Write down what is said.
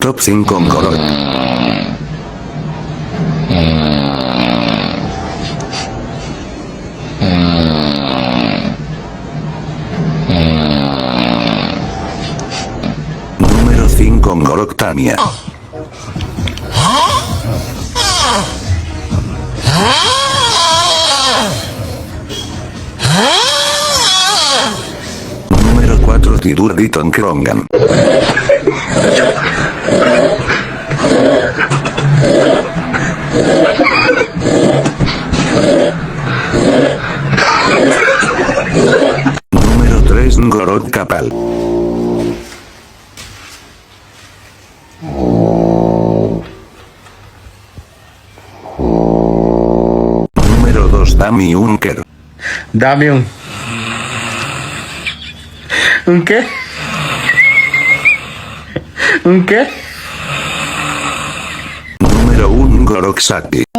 Top 5 Gorok. Número 5 Gorok Tania. Número 4 Tidurditon Krongan. Número 3 Gorok Kapal. Número 2 Dami Unker. Dame ¿un qué? ¿Un qué? Número 1 Gorok Saki.